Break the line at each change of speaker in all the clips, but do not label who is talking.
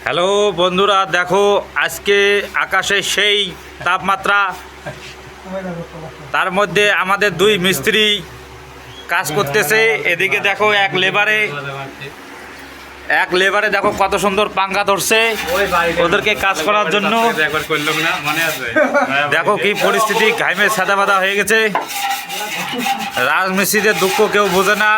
Hello বন্ধুরা, দেখো আজকে আকাশে সেই তাপমাত্রা, তার মধ্যে আমাদের দুই মিস্ত্রি কাজ করতেছে। এদিকে দেখো এক লেবারে দেখো কত সুন্দর পাঙ্খা ধরছে ওদেরকে কাজ করার জন্য। দেখো কি পরিস্থিতি, ঘাইমে সাদা বাদা হয়ে গেছে। রাজমিস্ত্রিদের দুঃখ কেউ বোঝে না।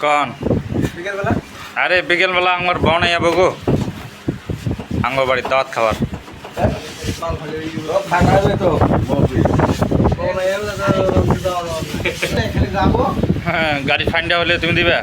কন আরে বিকেলবেলা আমার বনে যাবো গো, আঙ্গ বাড়ির দাওয়াত খাবার। হ্যাঁ, গাড়ি ফাইন্ডা হলে তুমি দিবে।